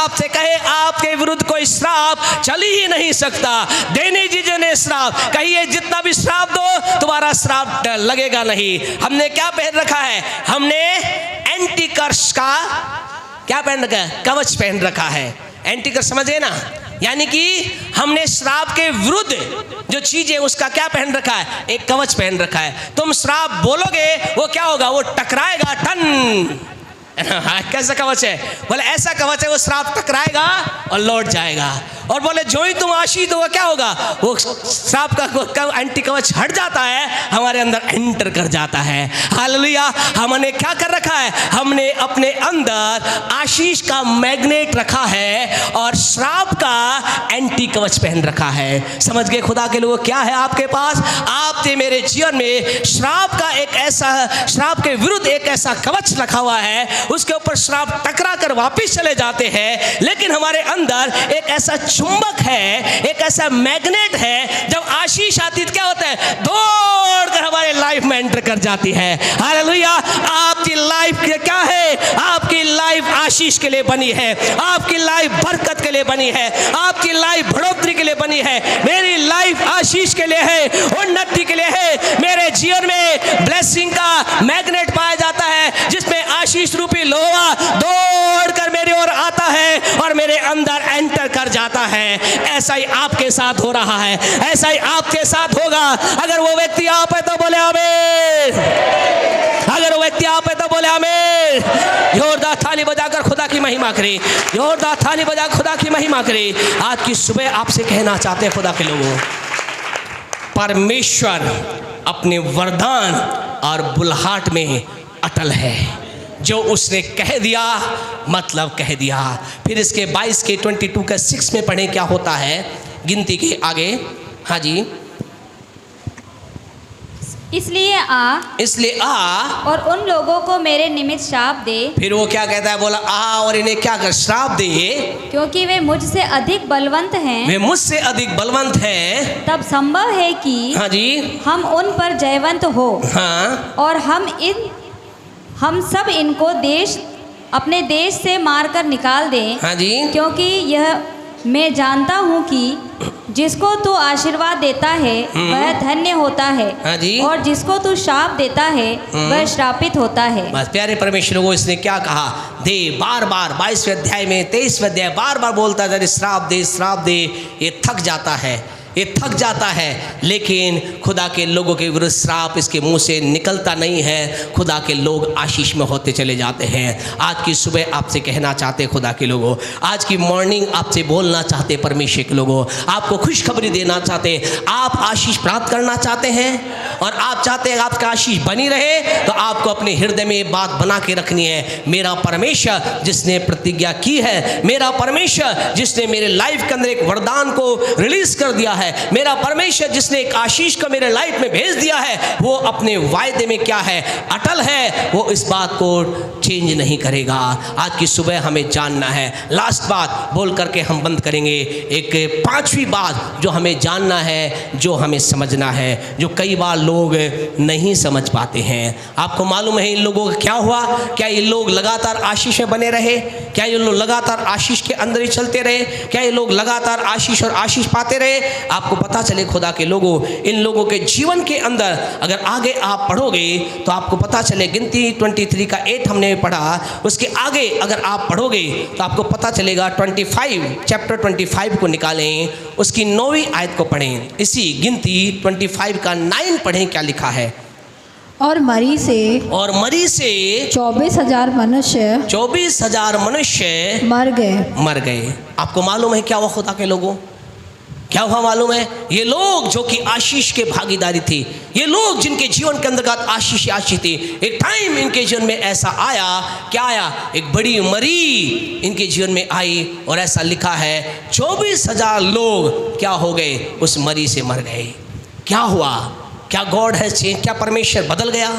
आपसे कहे आपके विरुद्ध कोई श्राप चल ही नहीं सकता। देने जी ने श्राप, कहिए जितना भी श्राप दो तुम्हारा श्राप लगेगा नहीं। हमने क्या पहन रखा है? हमने एंटी कर्स का क्या पहन रखा है? कवच पहन रखा है। एंटी कर्स समझे ना, यानी कि हमने श्राप के विरुद्ध जो चीज है उसका क्या पहन रखा है? एक कवच पहन रखा है। तुम श्राप बोलोगे वो क्या होगा? वो टकराएगा, टन। कैसा कवच है? बोले ऐसा कवच है, वो श्राप टकराएगा और लौट जाएगा। और बोले जो ही तुम आशीष दो क्या होगा? वो श्राप का एंटी कवच हट जाता है, हमारे अंदर एंटर कर जाता है। हालेलुया। हमने क्या कर रखा है? हमने अपने अंदर आशीष का मैग्नेट रखा है और श्राप का एंटी कवच पहन रखा है। समझ गए खुदा के लोगों? क्या है आपके पास? आपके मेरे जीवन में श्राप का एक ऐसा, श्राप के विरुद्ध एक ऐसा कवच रखा हुआ है, उसके ऊपर श्राप टकरा कर वापिस चले जाते हैं। लेकिन हमारे अंदर एक ऐसा चुंबक है, एक ऐसा मैग्नेट है, जब आशीष आती तो क्या होता है? दौड़कर हमारे लाइफ में एंटर कर जाती है। हालेलुया। आपकी लाइफ क्या है? आपकी लाइफ आशीष के लिए बनी है, आपकी लाइफ बरकत के लिए बनी है, आपकी लाइफ बढ़ोतरी के लिए बनी है। मेरी लाइफ आशीष के लिए है, उन्नति के लिए है। मेरे जीवन में ब्लेसिंग का मैग्नेट पाया जाता है, जिसमें आशीष रूपी लोहा दौड़कर मेरी ओर आता है और मेरे अंदर एंटर कर जाता है। ऐसा ही आपके साथ हो रहा है, ऐसा ही आपके साथ होगा। अगर वो व्यक्ति आप है तो बोले आमीन। अगर वो व्यक्ति आप है तो बोले आमीन। जोरदार ताली बजाकर खुदा की महिमा करें, जोरदार ताली बजा खुदा की महिमा करें। आज की सुबह आपसे कहना चाहते हैं खुदा के लोगों, परमेश्वर अपने वरदान और बुलहाट में अटल है। जो उसने कह दिया मतलब कह दिया। फिर इसके 22 के 22 के 6 में पढ़ें क्या होता है गिनती के आगे। हाँ जी। इसलिए आ और उन लोगों को मेरे निमित्त श्राप दे। फिर वो क्या कहता है? बोला आ और इन्हें क्या कर? श्राप दे, क्योंकि वे मुझसे अधिक बलवंत हैं। वे मुझसे अधिक बलवंत हैं। तब संभव है कि हाँ जी, हम उन पर जयवंत हो। हाँ। और हम सब इनको अपने देश से मारकर निकाल दें। हाँ जी। क्योंकि यह मैं जानता हूँ कि जिसको तू आशीर्वाद देता है वह धन्य होता है। हाँ जी। और जिसको तू श्राप देता है वह श्रापित होता है। बस प्यारे परमेश्वर को इसने क्या कहा? दे। बार बार 22वें अध्याय में 23वें अध्याय बार बार बोलता है श्राप दे, श्राप दे। ये थक जाता है, ये थक जाता है, लेकिन खुदा के लोगों के विरुद्ध श्राप इसके मुंह से निकलता नहीं है। खुदा के लोग आशीष में होते चले जाते हैं। आज की सुबह आपसे कहना चाहते खुदा के लोगों, आज की मॉर्निंग आपसे बोलना चाहते परमेश्वर के लोगों, आपको खुशखबरी देना चाहते। आप आशीष प्राप्त करना चाहते हैं और आप चाहते हैं आपका आशीष बनी रहे, तो आपको अपने हृदय में ये बात बना के रखनी है। मेरा परमेश्वर जिसने प्रतिज्ञा की है, मेरा परमेश्वर जिसने मेरे लाइफ के अंदर एक वरदान को रिलीज कर दिया है, मेरा परमेश्वर जिसने एक आशीष को मेरे लाइफ में भेज दिया है, वो अपने वायदे में क्या है? अटल है। वो इस बात को चेंज नहीं करेगा। आज की सुबह हमें जानना है। लास्ट बात बोल करके हम बंद करेंगे। एक 5वीं बात जो हमें जानना है, जो हमें समझना है, जो कई बार लोग नहीं समझ पाते हैं। आपको मालूम है इन लोगों का क्या हुआ? क्या ये लोग लगातार आशीष में बने रहे? क्या ये लोग लगातार आशीष के अंदर ही चलते रहे? क्या ये लोग लगातार आशीष और आशीष पाते रहे? आपको पता चले खुदा के लोगों, इन लोगों के जीवन के अंदर अगर आगे आप पढ़ोगे तो आपको पता चले, गिनती 23 का 8 हमने पढ़ा, उसके आगे अगर आप पढ़ोगे तो आपको पता चलेगा चैप्टर 25 को निकालें, उसकी 9वीं आयत को पढ़ें। इसी गिनती 25 का 9 पढ़ें क्या लिखा है। और मरी से 24,000 मनुष्य मर गए। आपको मालूम है क्या हुआ खुदा के लोगों? क्या हुआ मालूम है? ये लोग जो कि आशीष के भागीदारी थी, ये लोग जिनके जीवन के अंदर आशीष थी, एक टाइम इनके जीवन में ऐसा आया, क्या आया? एक बड़ी मरी इनके जीवन में आई और ऐसा लिखा है 24,000 लोग क्या हो गए? उस मरी से मर गए। क्या हुआ? क्या गॉड है चेंज? क्या परमेश्वर बदल गया?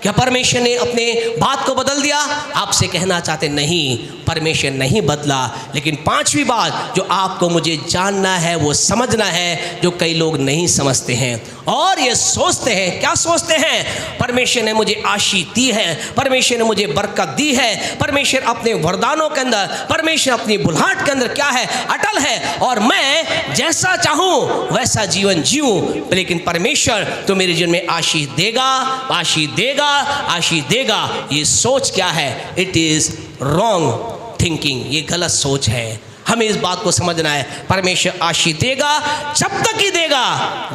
क्या परमेश्वर ने अपने बात को बदल दिया? आपसे कहना चाहते नहीं, परमेश्वर नहीं बदला। लेकिन पांचवी बात जो आपको मुझे जानना है, वो समझना है, जो कई लोग नहीं समझते हैं और ये सोचते हैं। क्या सोचते हैं? परमेश्वर ने मुझे आशीष दी है, परमेश्वर ने मुझे बरकत दी है, परमेश्वर अपने वरदानों के अंदर, परमेश्वर अपनी बुलाहट के अंदर क्या है? अटल है, और मैं जैसा चाहूं वैसा जीवन जीऊं। लेकिन परमेश्वर तो मेरे जीवन में आशीष देगा, आशीष देगा, आशीष देगा। ये सोच क्या है? इट इज रॉन्ग थिंकिंग, ये गलत सोच है। हमें इस बात को समझना है, परमेश्वर आशीष देगा जब तक ही देगा,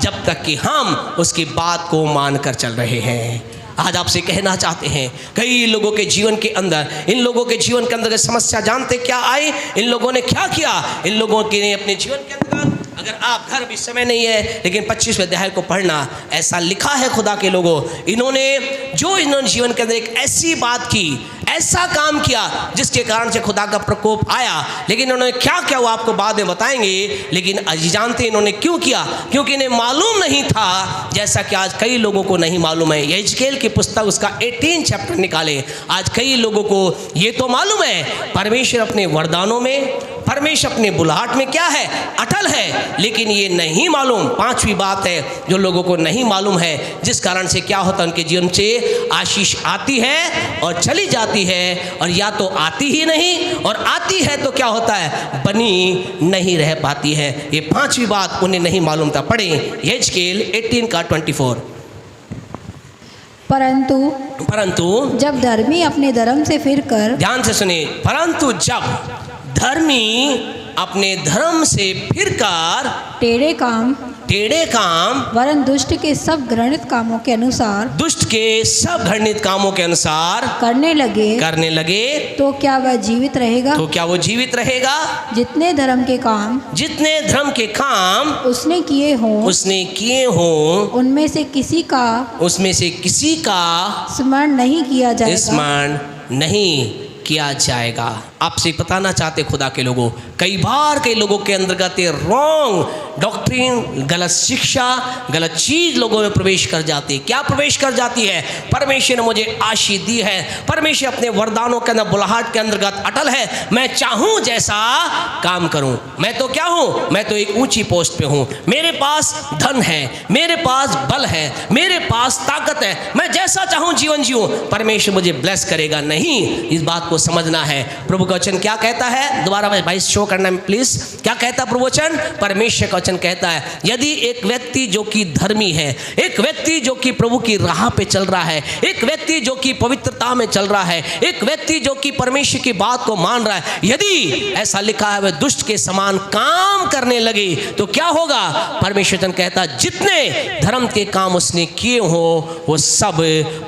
जब तक कि हम उसकी बात को मानकर चल रहे हैं। आज आपसे कहना चाहते हैं, कई लोगों के जीवन के अंदर, इन लोगों के जीवन के अंदर समस्या जानते क्या आई? इन लोगों ने क्या किया? इन लोगों के ने अपने जीवन के अंदर, अगर आप घर भी समय नहीं है लेकिन 25वें अध्याय को पढ़ना, ऐसा लिखा है खुदा के लोगों, इन्होंने जीवन के अंदर एक ऐसी बात की, ऐसा काम किया जिसके कारण से खुदा का प्रकोप आया। लेकिन इन्होंने क्या किया वो आपको बाद में बताएंगे। लेकिन जानते इन्होंने क्यों किया? क्योंकि इन्हें मालूम नहीं था, जैसा कि आज कई लोगों को नहीं मालूम है। यहेजकेल की पुस्तक उसका 18 चैप्टर निकाले, आज कई लोगों को ये तो मालूम है परमेश्वर अपने वरदानों में, परमेश्वर अपने बुलाहट में क्या है? अटल है। लेकिन ये नहीं मालूम, पांचवी बात है जो लोगों को नहीं मालूम है, जिस कारण से क्या होता है, उनके जीवन से आशीष आती है और चली जाती है, और या तो आती ही नहीं, और आती है तो क्या होता है? बनी नहीं रह पाती है। ये पांचवी बात उन्हें नहीं मालूम था। पढ़ें यहेजकेल 18 का 24। परंतु जब धर्मी अपने धर्म से फिरकर, ध्यान से सुनिए, परंतु जब धर्मी अपने धर्म से फिरकर टेढ़े काम वरन दुष्ट के सब घृणित कामों के अनुसार, दुष्ट के सब घृणित कामों के अनुसार करने लगे, तो क्या वह जीवित रहेगा? वो जीवित रहेगा? जितने धर्म के काम उसने किए हों, उनमें से किसी का स्मरण नहीं किया जाएगा। आपसे बताना चाहते खुदा के लोगों, कई बार कई लोगों के अंतर्गत रॉन्ग डॉक्ट्रिन, गलत शिक्षा, गलत चीज लोगों में प्रवेश कर जाती है। क्या प्रवेश कर जाती है? परमेश्वर ने मुझे आशीष दी है, परमेश्वर अपने वरदानों के अंदर, बुलाहट के अंतर्गत अटल है, मैं चाहूं जैसा काम करूं। मैं तो क्या हूं? मैं तो एक ऊंची पोस्ट पे हूं, मेरे पास धन है, मेरे पास बल है, मेरे पास ताकत है, मैं जैसा चाहूं जीवन जीऊं, परमेश्वर मुझे ब्लेस करेगा। नहीं, इस बात को समझना है। प्रभु का वचन क्या कहता है? दोबारा भाई शो करना प्लीज। क्या कहता है प्रभु वचन? परमेश्वर का वचन कहता है, यदि एक व्यक्ति जो कि धर्मी है, एक व्यक्ति जो कि प्रभु की राह पे चल रहा है, एक व्यक्ति जो कि पवित्रता में चल रहा है, एक व्यक्ति जो कि परमेश्वर की बात को मान रहा है, यदि ऐसा लिखा है वह दुष्ट के समान काम करने लगे तो क्या होगा? परमेश्वर वचन कहता है, जितने धर्म के काम उसने किए हो वो सब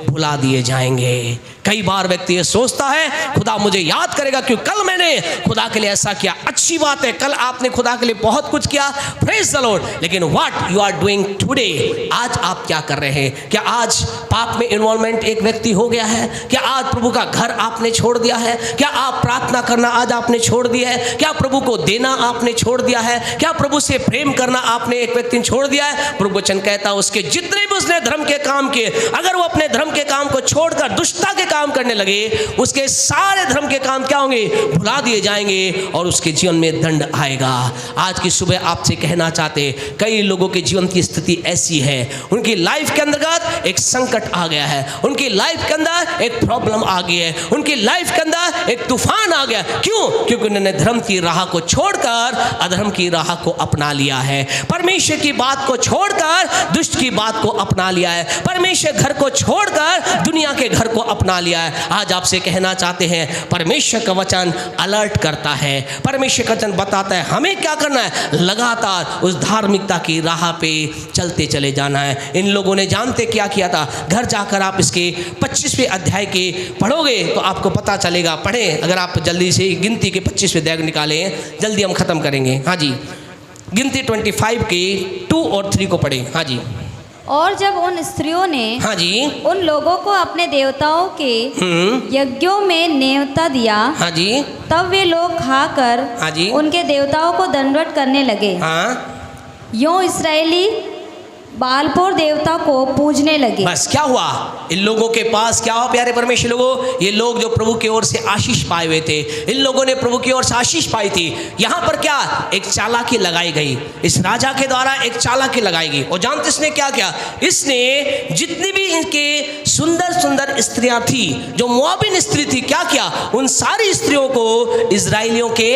भुला दिए जाएंगे। कई बार व्यक्ति ये सोचता है खुदा मुझे याद करेगा क्योंकि कल मैंने खुदा के लिए ऐसा किया। अच्छी बात है, कल आपने खुदा के लिए बहुत कुछ किया, प्रेज द लॉर्ड। लेकिन what you are doing today, आज आप क्या कर रहे हैं? क्या आज पाप में इन्वॉल्वमेंट एक व्यक्ति हो गया है? क्या आज प्रभु का घर आपने छोड़ दिया है? क्या आप प्रार्थना करना आज आपने छोड़ दिया है? क्या प्रभु को देना आपने छोड़ दिया है? क्या प्रभु से प्रेम करना आपने एक व्यक्ति ने छोड़ दिया है? प्रभु वचन कहता है उसके जितने भी उसने धर्म के काम किए, अगर वो अपने धर्म के काम को छोड़कर दुष्टता के काम करने लगे, उसके सारे धर्म के काम क्या होंगे? भुला दिए जाएंगे और उसके जीवन में दंड आएगा। आज की सुबह आपसे कहना चाहते, कई लोगों के जीवन की स्थिति ऐसी है, उनकी लाइफ के अंतर्गत एक संकट आ गया है, उनकी लाइफ के अंदर एक प्रॉब्लम आ गई है, उनकी लाइफ के अंदर एक तूफान आ गया। क्यों? क्योंकि उन्होंने धर्म की राह को छोड़कर अधर्म की राह को अपना लिया है, परमेश्वर की बात को छोड़कर दुष्ट की बात को अपना लिया है, परमेश्वर घर को छोड़कर दुनिया के घर को अपना लिया है। आज आपसे कहना चाहते हैं, परमेश्वर का वचन अलर्ट करता है, परमेश्वर का वचन बताता है हमें क्या करना है, लगातार उस धार्मिकता की राह पे चलते चले जाना है। इन लोगों ने जानते क्या किया था? घर जाकर आप इसके 25वें अध्याय के पढ़ोगे तो आपको पता चलेगा। पढ़ें, अगर आप जल्दी से गिनती के 25वें अध्याय निकालें, जल्दी हम खत्म करेंगे। हाँ जी, गिनती 25 के 2 और 3 को पढ़ें। हाँ जी। और जब उन स्त्रियों ने, हाँ जी, उन लोगों को अपने देवताओं के यज्ञों में नेवता दिया, हाँ जी, तब वे लोग खाकर, हाँ जी, उनके देवताओं को दंडवत करने लगे। हाँ, यूं इस्राएली बालपोर देवता को पूजने लगे। बस क्या हुआ, इन लोगों के पास क्या हुआ प्यारे परमेश्वर लोगों, ये लोग जो प्रभु की ओर से आशीष पाए हुए थे, इन लोगों ने प्रभु की ओर से आशीष पाई थी। यहाँ पर क्या एक चालाकी लगाई गई, इस राजा के द्वारा एक चालाकी लगाई गई। और जानते इसने क्या किया, इसने जितनी भी इनके सुंदर सुंदर स्त्रियां थी, जो मोआबिन स्त्री थी, क्या किया, उन सारी स्त्रियों को इजराइलियों के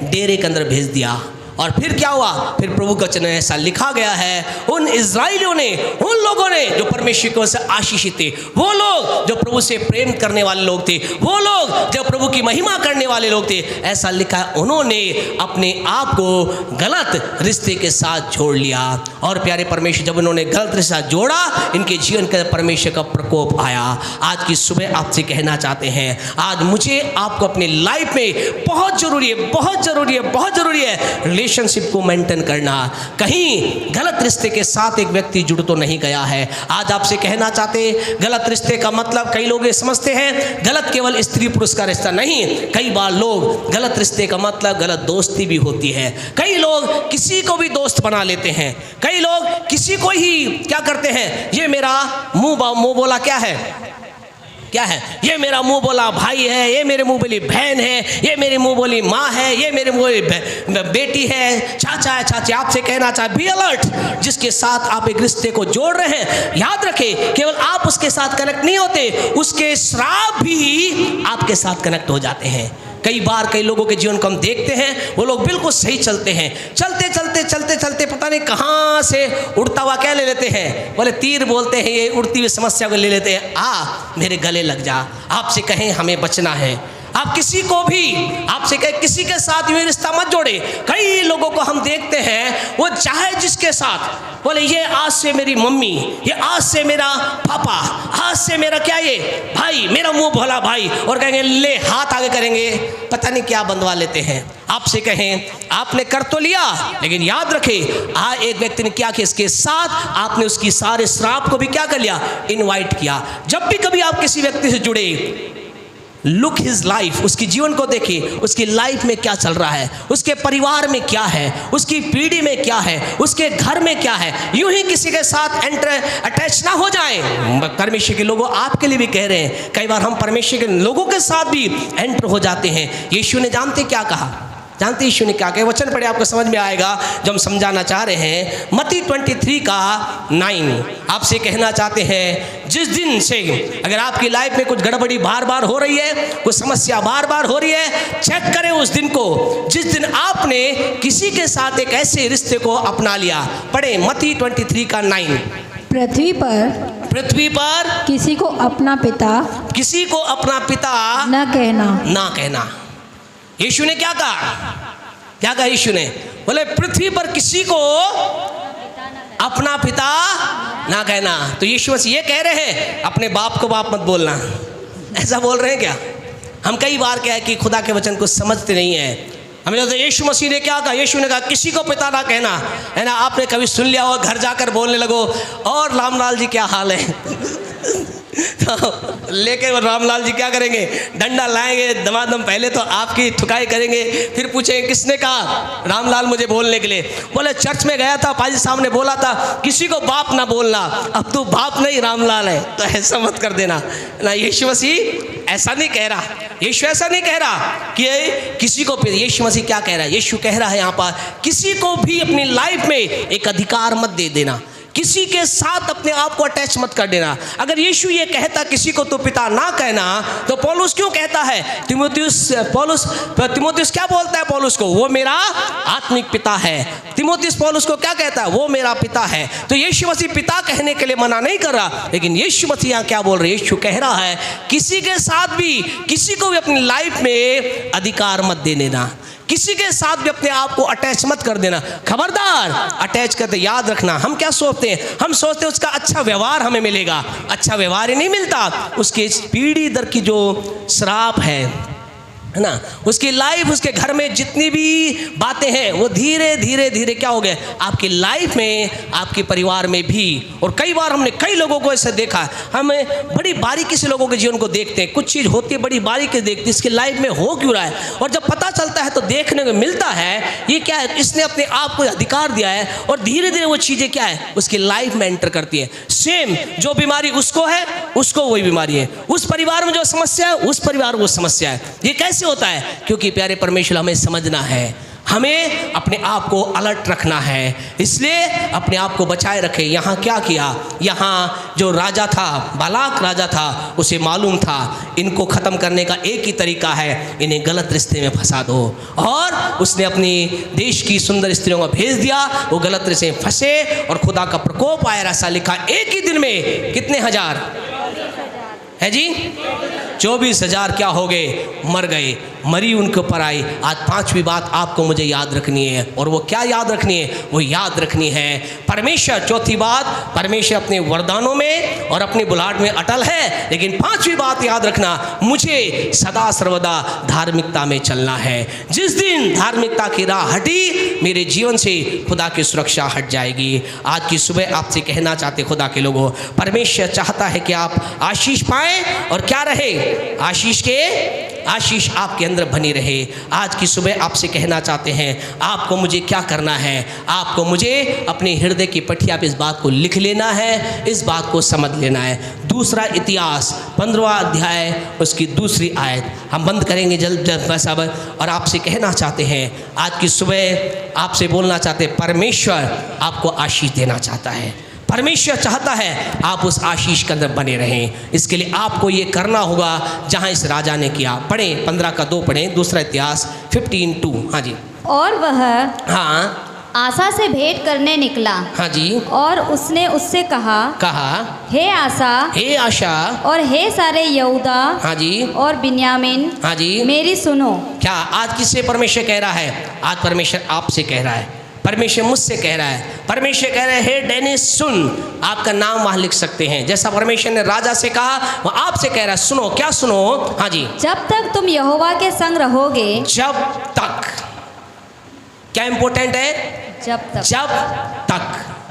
डेरे के अंदर भेज दिया। और फिर क्या हुआ, फिर प्रभु का वचन ऐसा लिखा गया है, उन इजराइलियों ने, उन लोगों ने जो परमेश्वर की ओर से आशीषित थे, वो लोग जो प्रभु से प्रेम करने वाले लोग थे, वो लोग जो प्रभु की महिमा करने वाले लोग थे, ऐसा लिखा है, उन्होंने अपने आप को गलत रिश्ते के साथ जोड़ लिया। और प्यारे परमेश्वर, जब उन्होंने गलत रिश्ते के साथ जोड़ा, इनके जीवन के परमेश्वर का प्रकोप आया। आज की सुबह आपसे कहना चाहते हैं, आज मुझे आपको अपनी लाइफ में बहुत जरूरी है, बहुत जरूरी है, बहुत जरूरी है रिलेशनशिप को मेंटेन करना। कहीं गलत रिश्ते के साथ एक व्यक्ति जुड़ तो नहीं गया है। आज आपसे कहना चाहते, गलत रिश्ते का मतलब कई लोग ये समझते हैं गलत केवल स्त्री पुरुष का रिश्ता नहीं, कई बार लोग गलत रिश्ते का मतलब गलत दोस्ती भी होती है। कई लोग किसी को भी दोस्त बना लेते हैं, कई लोग किसी को ही क्या करते हैं, ये मेरा मुंह बोला क्या है, क्या है, ये मेरा मुंह बोला भाई है, ये मेरे मुंह बोली बहन है, ये मेरी मुंह बोली माँ है, ये मेरे मुंह बोली बेटी है, चाचा है, चाची। आपसे कहना चाहे बी अलर्ट, जिसके साथ आप एक रिश्ते को जोड़ रहे हैं, याद रखें केवल आप उसके साथ कनेक्ट नहीं होते, उसके श्राप भी आपके साथ कनेक्ट हो जाते हैं। कई बार कई लोगों के जीवन को हम देखते हैं, वो लोग बिल्कुल सही चलते हैं, चलते चलते चलते चलते पता नहीं कहाँ से उड़ता हुआ क्या ले लेते हैं, बोले तीर बोलते हैं, ये उड़ती हुई समस्या को ले लेते हैं, आ मेरे गले लग जा। आपसे कहें हमें बचना है, आप किसी को भी, आपसे कहें किसी के साथ ये रिश्ता मत जोड़े। कई लोगों को हम देखते हैं, वो चाहे जिसके साथ बोले ये आज से मेरी मम्मी, ये आज से मेरा पापा, आज से मेरा क्या ये भाई, मेरा मुंह भोला भाई, और कहेंगे ले हाथ आगे करेंगे, पता नहीं क्या बंधवा लेते हैं। आपसे कहें आपने कर तो लिया, लेकिन याद रखें एक व्यक्ति ने क्या किया, इसके साथ आपने उसकी सारे श्राप को भी क्या कर लिया, इनवाइट किया। जब भी कभी आप किसी व्यक्ति से जुड़े, लुक हिज लाइफ, उसकी जीवन को देखिए, उसकी लाइफ में क्या चल रहा है, उसके परिवार में क्या है, उसकी पीढ़ी में क्या है, उसके घर में क्या है। यूं ही किसी के साथ अटैच ना हो जाए। परमेश्वर के लोगों आपके लिए भी कह रहे हैं, कई बार हम परमेश्वर के लोगों के साथ भी एंटर हो जाते हैं। यीशु ने जानते क्या कहा, जानते यीशु ने क्या कहा, वचन पढ़े आपको समझ में आएगा जो हम समझाना चाह रहे हैं। मत्ती 23 का 9 आपसे कहना चाहते हैं, जिस दिन से अगर आपकी लाइफ में कुछ गड़बड़ी बार बार हो रही है, कुछ समस्या बार बार हो रही है, चेक करें उस दिन को, जिस दिन आपने किसी के साथ एक ऐसे रिश्ते को अपना लिया। पढ़े मत्ती 23 का 9। पृथ्वी पर किसी को अपना पिता न कहना। यीशु ने क्या कहा, क्या कहा यीशु ने, बोले पृथ्वी पर किसी को अपना पिता ना कहना। तो यीशु मसीह ये कह रहे हैं अपने बाप को बाप मत बोलना, ऐसा बोल रहे हैं क्या? हम कई बार क्या है कि खुदा के वचन को समझते नहीं है। हमें तो यीशु मसीह ने क्या कहा, यीशु ने कहा किसी को पिता ना कहना, है ना। आपने कभी सुन लिया हो, घर जाकर बोलने लगो, और रामलाल जी क्या हाल है तो लेके रामलाल जी क्या करेंगे, डंडा लाएंगे, दमादम पहले तो आपकी ठुकाई करेंगे, फिर पूछेंगे किसने कहा रामलाल मुझे बोलने के लिए। बोले चर्च में गया था, पाजी साहब ने बोला था किसी को बाप ना बोलना, अब तू बाप नहीं रामलाल है, तो ऐसा मत कर देना ना। यीशु मसीह ऐसा नहीं कह रहा, यीशु ऐसा नहीं कह रहा कि किसी को। यीशु मसीह क्या कह रहा है, यीशु कह रहा है यहाँ पर किसी को भी अपनी लाइफ में एक अधिकार मत दे देना, किसी के साथ अपने आप को अटैच मत कर देना। अगर यीशु ये कहता किसी को तो पिता ना कहना, तो पौलुस क्यों कहता है, तिमोथियुस क्या बोलता है पौलुस को, वो मेरा आत्मिक पिता है। तिमोथियुस पौलुस को क्या कहता है, वो मेरा पिता है। तो यीशु मसीह पिता कहने के लिए मना नहीं कर रहा, लेकिन यीशु मसीह यहाँ क्या बोल रहे हैं, यीशु कह रहा है किसी के साथ भी, किसी को भी अपनी लाइफ में अधिकार मत दे देना, किसी के साथ भी अपने आप को अटैच मत कर देना। खबरदार, अटैच करते याद रखना, हम क्या सोचते हैं, हम सोचते हैं उसका अच्छा व्यवहार हमें मिलेगा, अच्छा व्यवहार ही नहीं मिलता, उसके पीढ़ी दर की जो श्राप है, है ना, उसकी लाइफ, उसके घर में जितनी भी बातें हैं वो धीरे धीरे धीरे क्या हो गए आपकी लाइफ में, आपके परिवार में भी। और कई बार हमने कई लोगों को ऐसे देखा, हमें बड़ी बारीकी से लोगों के जीवन को देखते हैं, कुछ चीज़ होती है बड़ी बारीकी से देखते हैं, इसकी लाइफ में हो क्यों रहा है, और जब पता चलता है तो देखने को मिलता है ये क्या है, इसने अपने आप को अधिकार दिया है और धीरे धीरे वो चीज़ें क्या है उसकी लाइफ में एंटर करती है। सेम जो बीमारी उसको है उसको वही बीमारी है, उस परिवार में जो समस्या है उस परिवार में वो समस्या है। ये कैसे होता है? क्योंकि प्यारे परमेश्वर हमें समझना है, हमें अपने आप को अलर्ट रखना है, इसलिए अपने आप को बचाए रखें। यहाँ क्या किया, यहाँ जो राजा था, बालाक राजा था, उसे मालूम था इनको ख़त्म करने का एक ही तरीका है, इन्हें गलत रिश्ते में फंसा दो, और उसने अपनी देश की सुंदर स्त्रियों को भेज दिया, वो गलत रिश्ते में फंसे और खुदा का प्रकोप आया। ऐसा लिखा एक ही दिन में कितने हजार है जी, 24,000 क्या हो गए, मर गए, मरी उनके ऊपर आई। आज पांचवी बात आपको मुझे याद रखनी है, और वो क्या याद रखनी है, वो याद रखनी है परमेश्वर। चौथी बात, परमेश्वर अपने वरदानों में और अपनी बुलाहट में अटल है, लेकिन पांचवी बात याद रखना, मुझे सदा सर्वदा धार्मिकता में चलना है। जिस दिन धार्मिकता की राह हटी, मेरे जीवन से खुदा की सुरक्षा हट जाएगी। आज की सुबह आपसे कहना चाहते खुदा के लोगों, परमेश्वर चाहता है कि आप आशीष पाएं और क्या रहे, आशीष आपके अंदर बनी रहे। आज की सुबह आपसे कहना चाहते हैं, आपको मुझे क्या करना है, आपको मुझे अपने हृदय की पट्टिया पे इस बात को लिख लेना है, इस बात को समझ लेना है। दूसरा इतिहास 15वां अध्याय उसकी दूसरी आयत हम बंद करेंगे जल्द सब, और आपसे कहना चाहते हैं, आज की सुबह आपसे बोलना चाहते हैं, परमेश्वर आपको आशीष देना चाहता है, परमेश्वर चाहता है आप उस आशीष के अंदर बने रहें। इसके लिए आपको ये करना होगा जहां इस राजा ने किया। पढ़ें 15 का 2 पढ़ें, दूसरा इतिहास 15:2। हाँ जी। और वह हाँ आसा से भेंट करने निकला। हाँ जी। और उसने उससे कहा, हे आशा और हे सारे यहूदा, हाँ जी, और बिन्यामीन, हाँ जी, मेरी सुनो। क्या आज किससे परमेश्वर कह रहा है? आज परमेश्वर आपसे कह रहा है, परमेश्वर मुझसे कह रहा है। परमेश्वर कह रहे हैं, हे डेनिस सुन, आपका नाम वहां लिख सकते हैं। जैसा परमेश्वर ने राजा से कहा, वो आपसे कह रहा है, सुनो। क्या सुनो? हाँ जी। जब तक तुम यहोवा के संग रहोगे, जब तक, क्या इंपॉर्टेंट है? जब तक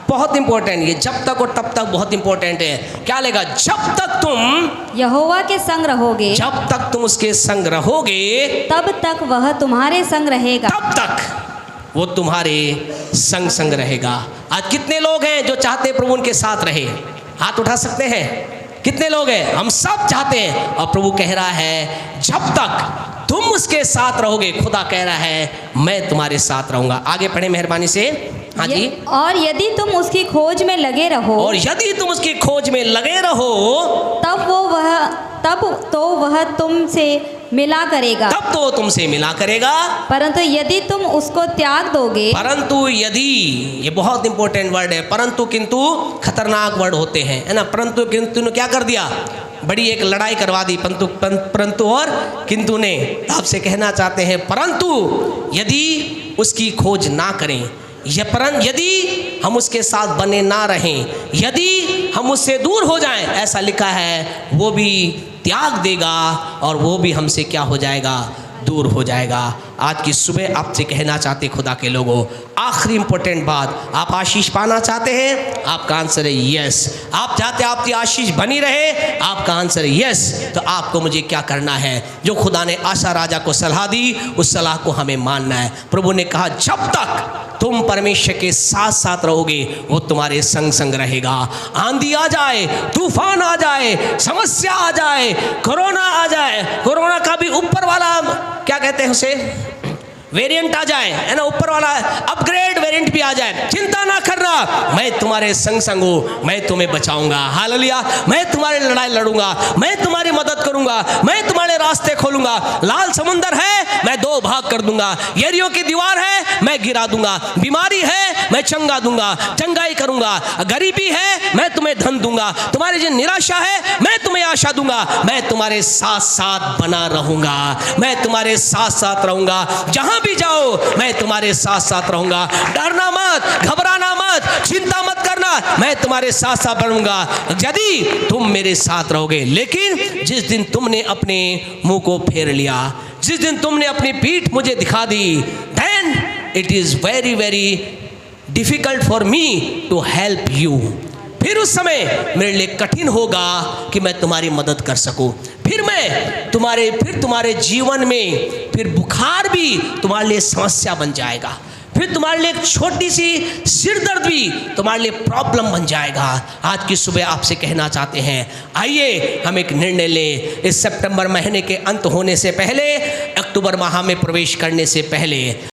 बहुत इंपॉर्टेंट, ये जब तक और तब तक बहुत इंपॉर्टेंट है। क्या लेगा? जब तक तुम यहोवा के संग रहोगे, जब तक तुम उसके संग रहोगे, तब तक वह तुम्हारे संग रहेगा, तब तक वो तुम्हारे संग रहेगा। आज कितने लोग हैं जो चाहते हैं प्रभु उनके साथ रहे? हाथ उठा सकते हैं? कितने लोग हैं? हम सब चाहते हैं, और प्रभु कह रहा है जब तक तुम उसके साथ रहोगे, खुदा कह रहा है मैं तुम्हारे साथ रहूंगा। आगे पढ़े मेहरबानी से। हाँ जी। और यदि तुम उसकी खोज में लगे रहो, और यदि तुम उसकी खोज में लगे रहो, तब तो वह तुमसे मिला करेगा, तब तो तुमसे मिला करेगा। परंतु यदि तुम उसको त्याग दोगे, परंतु यदि, ये बहुत इंपॉर्टेंट वर्ड है, परंतु किंतु खतरनाक वर्ड होते हैं, है ना। परंतु किंतु ने क्या कर दिया? बड़ी एक लड़ाई करवा दी, परंतु और किंतु ने। आपसे कहना चाहते हैं, परंतु यदि उसकी खोज ना करें, यदि हम उसके साथ बने ना रहें, यदि हम उससे दूर हो जाएं, ऐसा लिखा है वो भी त्याग देगा और वो भी हमसे क्या हो जाएगा? दूर हो जाएगा। आज की सुबह आपसे कहना चाहते खुदा के लोगों, आखिरी इंपॉर्टेंट बात, आप आशीष पाना चाहते हैं? आपका आंसर है यस। आप चाहते हैं आपकी आशीष बनी रहे? आपका आंसर है यस। तो आपको मुझे क्या करना है? जो खुदा ने आशा राजा को सलाह दी, उस सलाह को हमें मानना है। प्रभु ने कहा जब तक तुम परमेश्वर के साथ साथ रहोगे, वो तुम्हारे संग रहेगा। आंधी आ जाए, तूफान आ जाए, समस्या आ जाए, कोरोना आ जाए, कोरोना का भी ऊपर वाला क्या कहते हैं उसे, वेरिएंट आ जाए, है ना, ऊपर वाला अपग्रेड वेरिएंट भी आ जाए, चिंता ना करना, मैं तुम्हारे संग हूँ, मैं तुम्हें बचाऊंगा। हालेलुया। मैं तुम्हारी लड़ाई लड़ूंगा, मैं तुम्हारी मदद करूंगा, मैं तुम्हारे रास्ते खोलूंगा। लाल समुंदर है, मैं 2 भाग कर दूंगा। यरीहो की दीवार है, मैं गिरा दूंगा। बीमारी है, मैं चंगा दूंगा, चंगाई करूंगा। गरीबी है, मैं तुम्हें धन दूंगा। तुम्हारी जो निराशा है, मैं तुम्हें आशा दूंगा। मैं तुम्हारे साथ साथ बना रहूंगा, मैं तुम्हारे साथ साथ रहूंगा। जहां जहां भी जाओ मैं तुम्हारे साथ साथ रहूंगा। डरना मत, घबराना मत, चिंता मत करना, मैं तुम्हारे साथ साथ रहूंगा यदि तुम मेरे साथ रहोगे। लेकिन जिस दिन तुमने अपने मुंह को फेर लिया, जिस दिन तुमने अपनी पीठ मुझे दिखा दी, then it is very very difficult for me to help you। फिर उस समय मेरे लिए कठिन होगा कि मैं तुम्हारी मदद कर सकूं। फिर तुम्हारे जीवन में फिर बुखार भी तुम्हारे लिए समस्या बन जाएगा। फिर तुम्हारे लिए एक छोटी सी सिर दर्द भी तुम्हारे लिए प्रॉब्लम बन जाएगा। आज की सुबह आपसे कहना चाहते हैं, आइए हम एक निर्णय लें। इस सितंबर महीने के अंत होने से पहले, अक्टूबर माह में प्रवेश करने से पहले